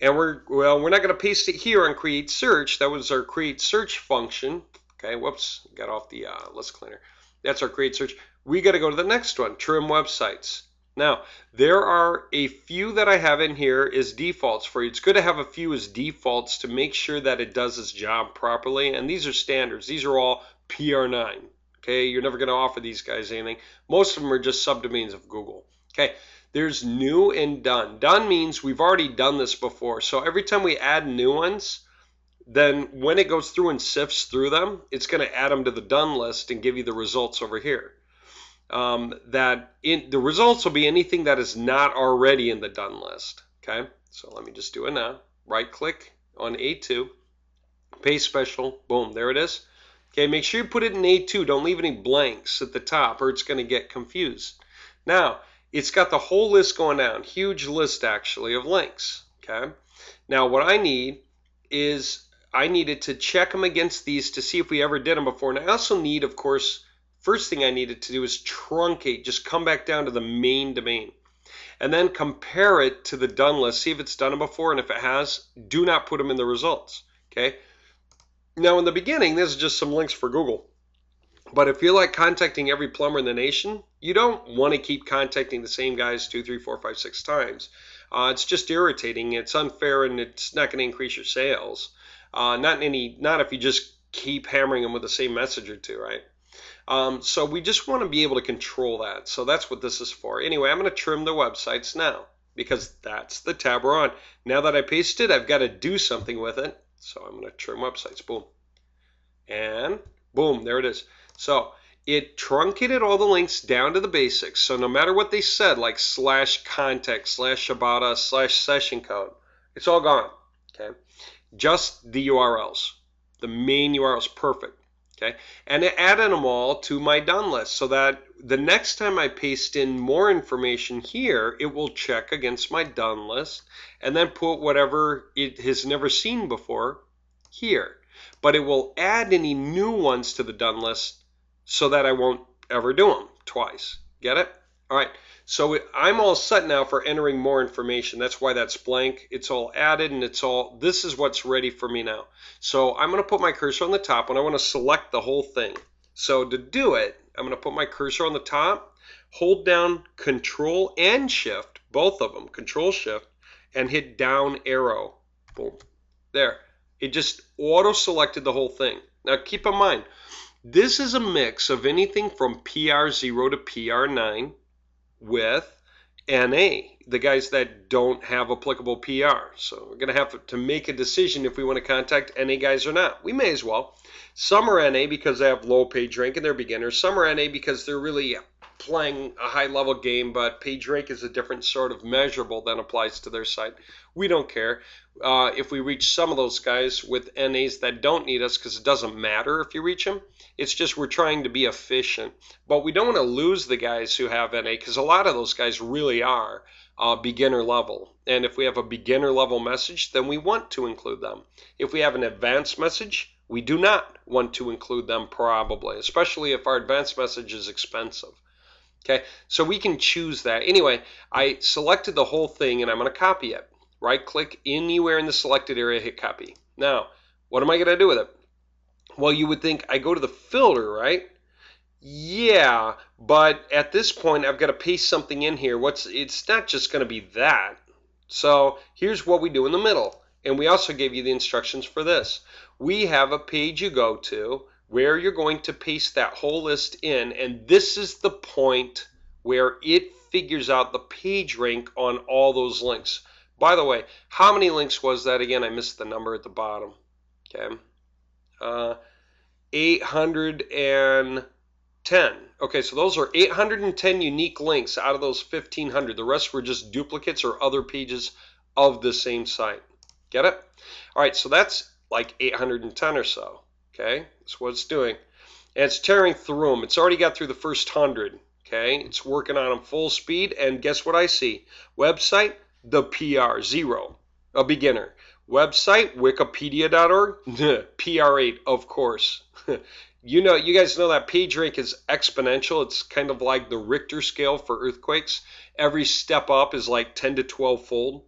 And we're not going to paste it here on create search. That was our create search function. Okay, whoops, got off the list cleaner. That's our create search. We got to go to the next one, trim websites. Now, there are a few that I have in here as defaults for you. It's good to have a few as defaults to make sure that it does its job properly. And these are standards. These are all PR9. Okay, you're never going to offer these guys anything. Most of them are just subdomains of Google. Okay, there's new and done. Done means we've already done this before. So every time we add new ones, then when it goes through and sifts through them, it's going to add them to the done list and give you the results over here. The results will be anything that is not already in the done list. Okay, so let me just do it now. Right click on A2, paste special, boom, there it is. Okay, make sure you put it in A2. Don't leave any blanks at the top or it's going to get confused. Now, it's got the whole list going down, huge list actually of links. Okay, now what I need is I needed to check them against these to see if we ever did them before. And I also need, of course, first thing I needed to do is truncate, just come back down to the main domain. And then compare it to the done list, see if it's done it before, and if it has, do not put them in the results. Okay. Now in the beginning, this is just some links for Google. But if you're like contacting every plumber in the nation, you don't want to keep contacting the same guys 2, 3, 4, 5, 6 times. It's just irritating. It's unfair, and it's not going to increase your sales. Not if you just keep hammering them with the same message or two, right? So we just want to be able to control that. So that's what this is for. Anyway, I'm going to trim the websites now because that's the tab we're on. Now that I pasted, I've got to do something with it. So I'm going to trim websites. Boom. And boom, there it is. So it truncated all the links down to the basics. So no matter what they said, like /contact, /about us, /session code, it's all gone. Okay. Just the URLs. The main URLs, perfect. Okay, and it added them all to my done list so that the next time I paste in more information here, it will check against my done list and then put whatever it has never seen before here. But it will add any new ones to the done list so that I won't ever do them twice. Get it? All right, so I'm all set now for entering more information. That's why that's blank. It's all added, and this is what's ready for me now. So I'm going to put my cursor on the top, and I want to select the whole thing. So to do it, I'm going to put my cursor on the top, hold down Control and Shift, both of them, Control Shift, and hit down arrow. Boom. There. It just auto-selected the whole thing. Now keep in mind, this is a mix of anything from PR0 to PR9, with NA, the guys that don't have applicable PR. So we're going to have to make a decision if we want to contact NA guys or not. We may as well. Some are NA because they have low page rank and they're beginners. Some are NA because they're really playing a high level game, but page rank is a different sort of measurable that applies to their site. We don't care if we reach some of those guys with NAs that don't need us, because it doesn't matter if you reach them. It's just we're trying to be efficient. But we don't want to lose the guys who have NA, because a lot of those guys really are beginner level. And if we have a beginner level message, then we want to include them. If we have an advanced message, we do not want to include them probably, especially if our advanced message is expensive. Okay, so we can choose that. Anyway, I selected the whole thing and I'm going to copy it. Right click anywhere in the selected area, hit copy. Now, what am I going to do with it? Well, you would think I go to the filter, right? Yeah, but at this point I've got to paste something in here. It's not just going to be that. So here's what we do in the middle. And we also gave you the instructions for this. We have a page you go to where you're going to paste that whole list in, and this is the point where it figures out the page rank on all those links. By the way, how many links was that again? I missed the number at the bottom. Okay, 810. Okay, so those are 810 unique links out of those 1,500. The rest were just duplicates or other pages of the same site. Get it? All right, so that's like 810 or so. Okay, that's what it's doing. And it's tearing through them. It's already got through the first 100. Okay, it's working on them full speed. And guess what I see? Website, the PR, 0, a beginner. Website, wikipedia.org, PR8, of course. You guys know that page rank is exponential. It's kind of like the Richter scale for earthquakes. Every step up is like 10 to 12 fold.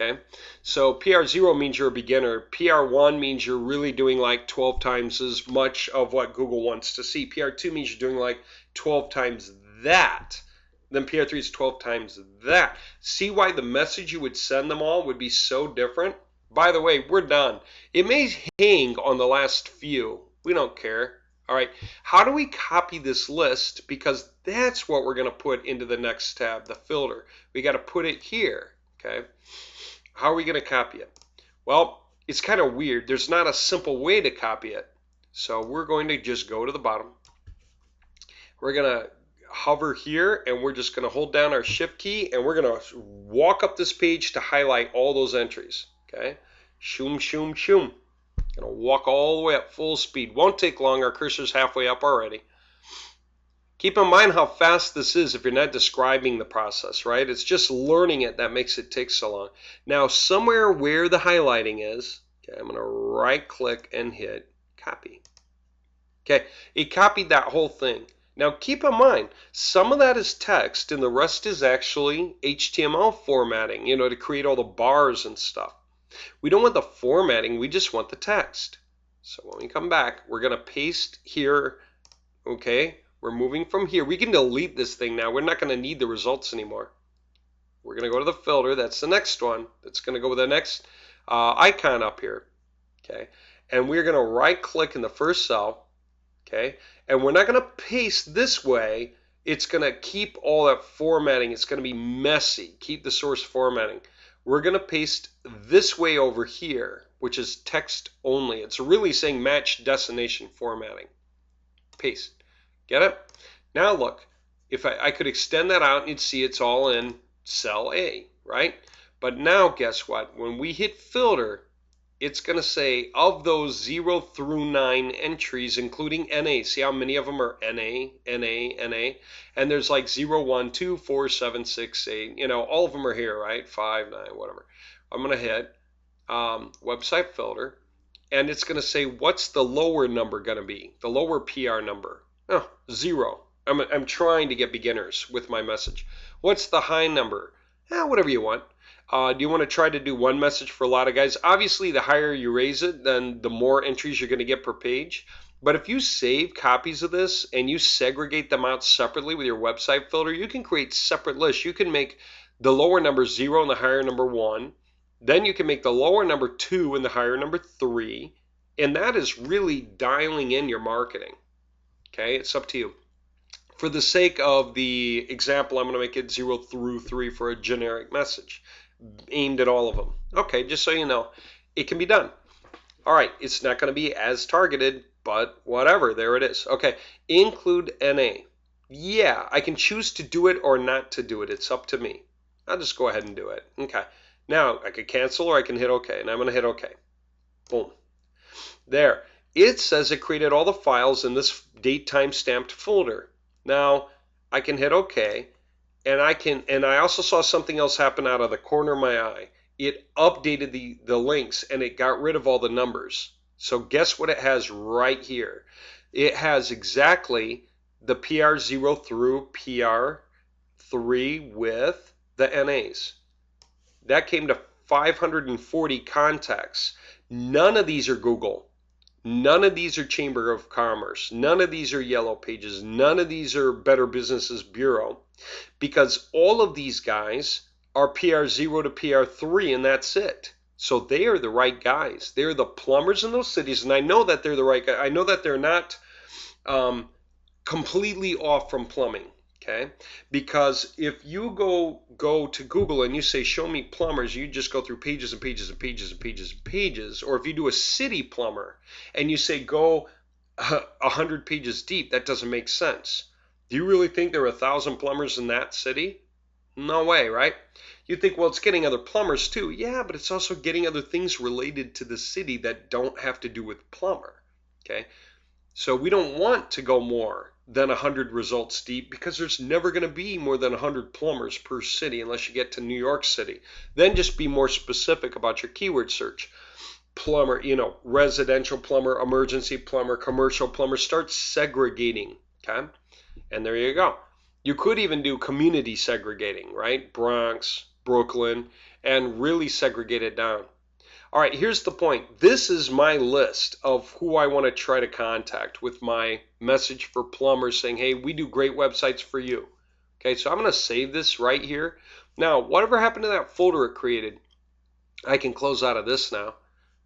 Okay, so PR0 means you're a beginner. PR1 means you're really doing like 12 times as much of what Google wants to see. PR2 means you're doing like 12 times that. Then PR3 is 12 times that. See why the message you would send them all would be so different? By the way, we're done. It may hang on the last few. We don't care. All right, how do we copy this list? Because that's what we're going to put into the next tab, the filter. We got to put it here, okay? How are we going to copy it? Well, it's kind of weird. There's not a simple way to copy it. So we're going to just go to the bottom. We're going to hover here, and we're just going to hold down our shift key, and we're going to walk up this page to highlight all those entries, okay? Shoom, shoom, shoom. Gonna walk all the way up full speed. Won't take long. Our cursor's halfway up already. Keep in mind how fast this is if you're not describing the process, right? It's just learning it that makes it take so long. Now, somewhere where the highlighting is, okay, I'm gonna right click and hit copy. Okay, it copied that whole thing. Now keep in mind, some of that is text and the rest is actually HTML formatting, you know, to create all the bars and stuff. We don't want the formatting, we just want the text. So when we come back, we're going to paste here, okay? We're moving from here. We can delete this thing now. We're not going to need the results anymore. We're going to go to the filter. That's the next one. That's going to go with the next icon up here, okay? And we're going to right-click in the first cell, okay? And we're not going to paste this way. It's going to keep all that formatting. It's going to be messy. Keep the source formatting. We're going to paste this way over here, which is text only. It's really saying match destination formatting. Paste. Get it? Now look, if I could extend that out and you'd see it's all in cell A, right? But now guess what? When we hit filter, it's going to say of those 0 through 9 entries, including NA. See how many of them are NA, NA, NA? And there's like 0, 1, 2, 4, 7, 6, 8. You know, all of them are here, right? 5, 9, whatever. I'm going to hit website filter. And it's going to say, what's the lower number going to be? The lower PR number. Oh, 0. I'm trying to get beginners with my message. What's the high number? Whatever you want. Do you want to try to do one message for a lot of guys? Obviously, the higher you raise it, then the more entries you're going to get per page. But if you save copies of this and you segregate them out separately with your website filter, you can create separate lists. You can make the lower number 0 and the higher number 1. Then you can make the lower number 2 and the higher number 3. And that is really dialing in your marketing. Okay, it's up to you. For the sake of the example, I'm going to make it 0 through 3 for a generic message aimed at all of them. Okay, just so you know, it can be done. All right, it's not going to be as targeted, but whatever, there it is. Okay, include NA. Yeah, I can choose to do it or not to do it. It's up to me. I'll just go ahead and do it. Okay, now I could cancel or I can hit OK, and I'm going to hit OK. Boom. There. It says it created all the files in this date time stamped folder. Now I can hit OK. And I also saw something else happen out of the corner of my eye. It updated the links and it got rid of all the numbers. So guess what it has right here? It has exactly the PR0 through PR3 with the NAs. That came to 540 contacts. None of these are Google. None of these are Chamber of Commerce. None of these are Yellow Pages. None of these are Better Businesses Bureau. Because all of these guys are PR0 to PR3 and that's it. So they are the right guys. They're the plumbers in those cities. And I know that they're the right guys. I know that they're not completely off from plumbing. Okay, because if you go to Google and you say show me plumbers, you just go through pages and pages and pages and pages and pages. Or if you do a city plumber and you say go 100 pages deep, that doesn't make sense. Do you really think there are 1,000 plumbers in that city? No way, right? You think, well, it's getting other plumbers too. Yeah, but it's also getting other things related to the city that don't have to do with plumber. Okay, so we don't want to go more than 100 results deep because there's never going to be more than 100 plumbers per city unless you get to New York City. Then just be more specific about your keyword search. Plumber, you know, residential plumber, emergency plumber, commercial plumber. Start segregating, okay? And there you go. You could even do community segregating, right? Bronx, Brooklyn, and really segregate it down. All right, here's the point. This is my list of who I want to try to contact with my message for plumbers saying, hey, we do great websites for you. Okay, so I'm going to save this right here. Now, whatever happened to that folder it created, I can close out of this now.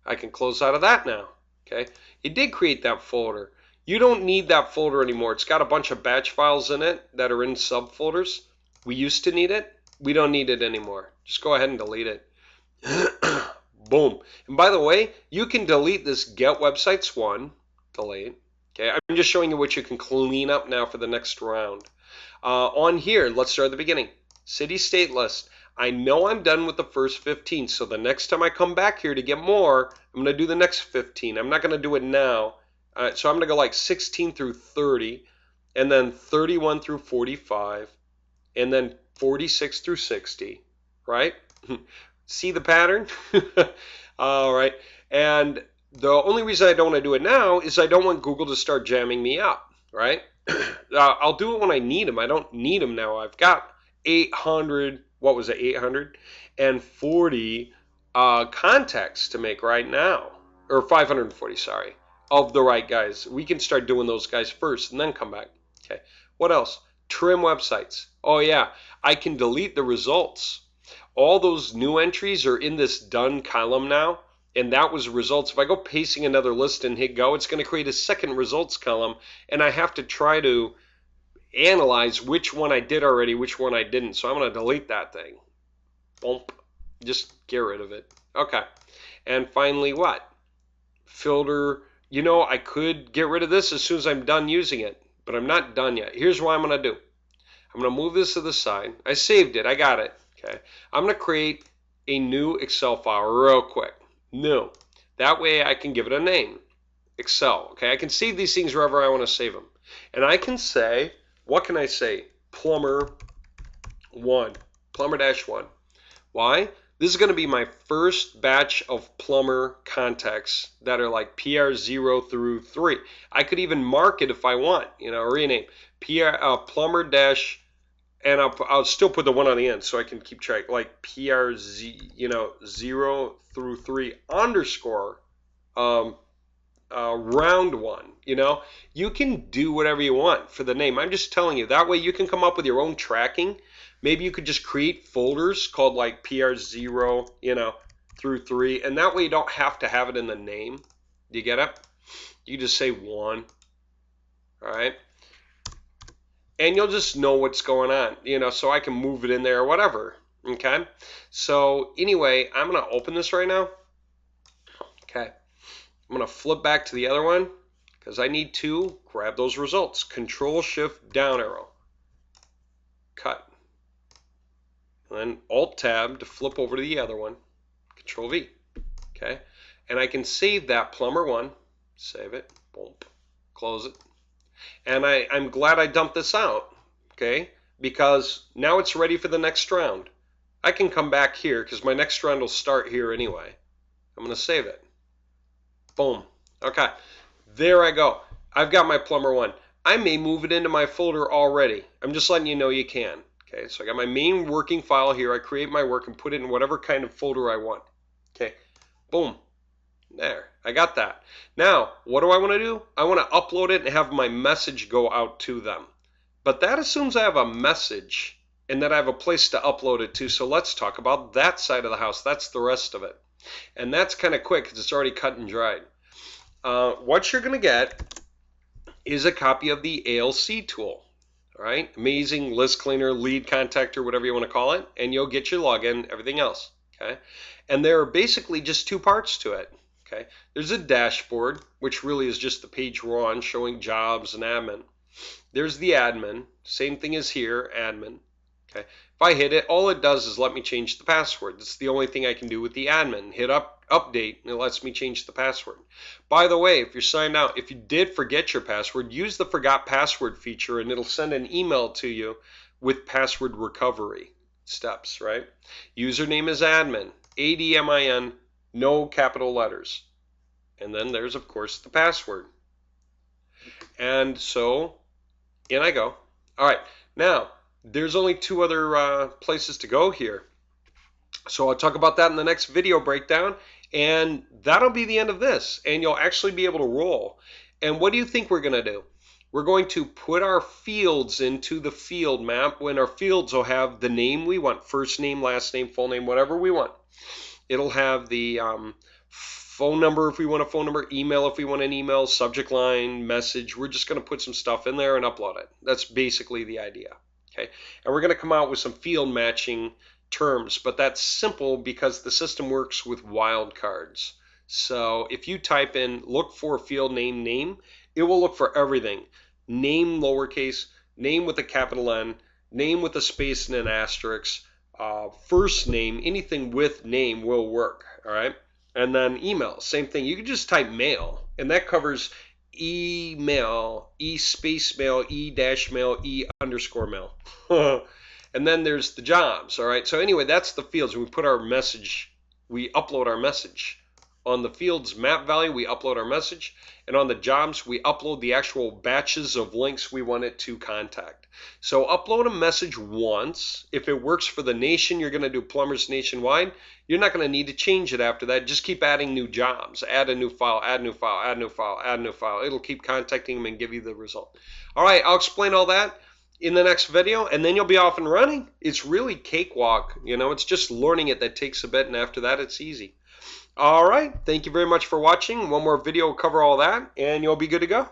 I can close out of that now. Okay, it did create that folder. You don't need that folder anymore. It's got a bunch of batch files in it that are in subfolders. We used to need it. We don't need it anymore. Just go ahead and delete it. Boom. And by the way, you can delete this get websites one. Delete. Okay, I'm just showing you what you can clean up now for the next round. On here, let's start at the beginning. City state list. I know I'm done with the first 15, so the next time I come back here to get more, I'm going to do the next 15. I'm not going to do it now. So I'm going to go like 16 through 30, and then 31 through 45, and then 46 through 60, right? See the pattern? All right. And the only reason I don't want to do it now is I don't want Google to start jamming me up, right? I'll do it when I need them. I don't need them now. I've got 800, what was it, 840 contacts to make right now. Or 540, sorry, of the right guys. We can start doing those guys first and then come back. Okay. What else? Trim websites. Oh, yeah. I can delete the results. All those new entries are in this done column now, and that was results. If I go pasting another list and hit go, it's going to create a second results column, and I have to try to analyze which one I did already, which one I didn't. So I'm going to delete that thing. Boom. Just get rid of it. Okay. And finally, what? Filter. You know, I could get rid of this as soon as I'm done using it, but I'm not done yet. Here's what I'm going to do. I'm going to move this to the side. I saved it. I got it. Okay. I'm going to create a new Excel file real quick. New. That way I can give it a name. Excel. Okay. I can save these things wherever I want to save them. And I can say, what can I say? Plumber 1. Plumber-1. Why? This is going to be my first batch of plumber contacts that are like PR0 through 3. I could even mark it if I want, you know, rename plumber dash, and I'll still put the 1 on the end so I can keep track, like PRZ, you know, 0 through 3 underscore round 1. You know, you can do whatever you want for the name. I'm just telling you, that way you can come up with your own tracking. Maybe you could just create folders called like PR0, you know, through 3, and that way you don't have to have it in the name. Do you get it? You just say 1. All right. And you'll just know what's going on, you know, so I can move it in there or whatever. Okay. So anyway, I'm going to open this right now. Okay. I'm going to flip back to the other one because I need to grab those results. Control Shift down arrow. Cut. And then Alt Tab to flip over to the other one. Control V. Okay. And I can save that plumber 1. Save it. Boom. Close it. And I'm glad I dumped this out. Okay. Because now it's ready for the next round. I can come back here because my next round will start here anyway. I'm going to save it. Boom. Okay. There I go. I've got my plumber 1. I may move it into my folder already. I'm just letting you know you can. Okay, so I got my main working file here. I create my work and put it in whatever kind of folder I want. Okay, boom. There, I got that. Now, what do I want to do? I want to upload it and have my message go out to them. But that assumes I have a message and that I have a place to upload it to. So let's talk about that side of the house. That's the rest of it. And that's kind of quick because it's already cut and dried. What you're going to get is a copy of the ALC tool. All right, amazing list cleaner, lead contactor, whatever you want to call it, and you'll get your login, everything else. Okay, and there are basically just 2 parts to it. Okay, there's a dashboard, which really is just the page we're on, showing jobs and admin. There's the admin, same thing as here, admin. Okay, if I hit it, all it does is let me change the password. That's the only thing I can do with the admin. Hit update, and it lets me change the password. By the way, if you're signed out, if you did forget your password, use the forgot password feature, and it'll send an email to you with password recovery steps, right? Username is admin, ADMIN, no capital letters. And then there's, of course, the password. And so, in I go. All right, now, there's only 2 other places to go here. So I'll talk about that in the next video breakdown, and that'll be the end of this, and you'll actually be able to roll. And what do you think we're going to do? We're going to put our fields into the field map, when our fields will have the name we want, first name, last name, full name, whatever we want. It'll have the phone number if we want a phone number, email if we want an email, subject line, message. We're just going to put some stuff in there and upload it. That's basically the idea. Okay, and we're going to come out with some field matching terms, but that's simple because the system works with wildcards. So if you type in look for field name, it will look for everything. Name lowercase, name with a capital N, name with a space and an asterisk, first name, anything with name will work. All right. And then email, same thing. You can just type mail, and that covers email, space mail, dash mail, underscore mail. And then there's the jobs. All right. So anyway, that's the fields. We put our message, we upload our message. On the fields map value, we upload our message. And on the jobs, we upload the actual batches of links we want it to contact. So upload a message once. If it works for the nation, you're going to do plumbers nationwide. You're not going to need to change it after that. Just keep adding new jobs. Add a new file, add a new file, add a new file, add a new file. It'll keep contacting them and give you the result. All right, I'll explain all that in the next video, and then you'll be off and running. It's really cakewalk. You know, it's just learning it that takes a bit, and after that, it's easy. All right, thank you very much for watching. One more video will cover all that, and you'll be good to go.